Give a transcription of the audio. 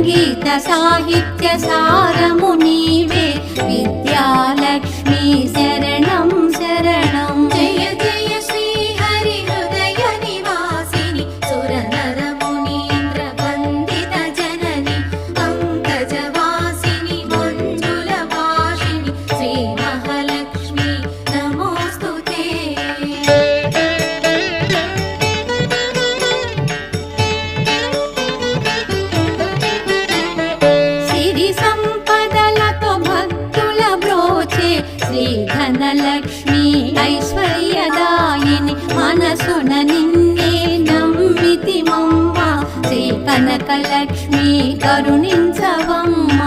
సంగీత సాహిత్య సారము నీవే విద్యాలక్ష్మి శరణం శరణం. జయ జయ శ్రీ హరి హృదయ నివాసిని సురనర మునీంద్ర వందిత జనని పంకజవాసిని మంజుల భాషిని శ్రీ మహాలక్ష్మి నమోస్తుతే. సిరి సంపదలతో భక్తుల బ్రోచే శ్రీ ధనలక్ష్మి ఐశ్వర్యదాయిని మనసున నిన్నే నమ్మితిమమ్మ శ్రీ కనకలక్ష్మి కరుణించవమ్మ.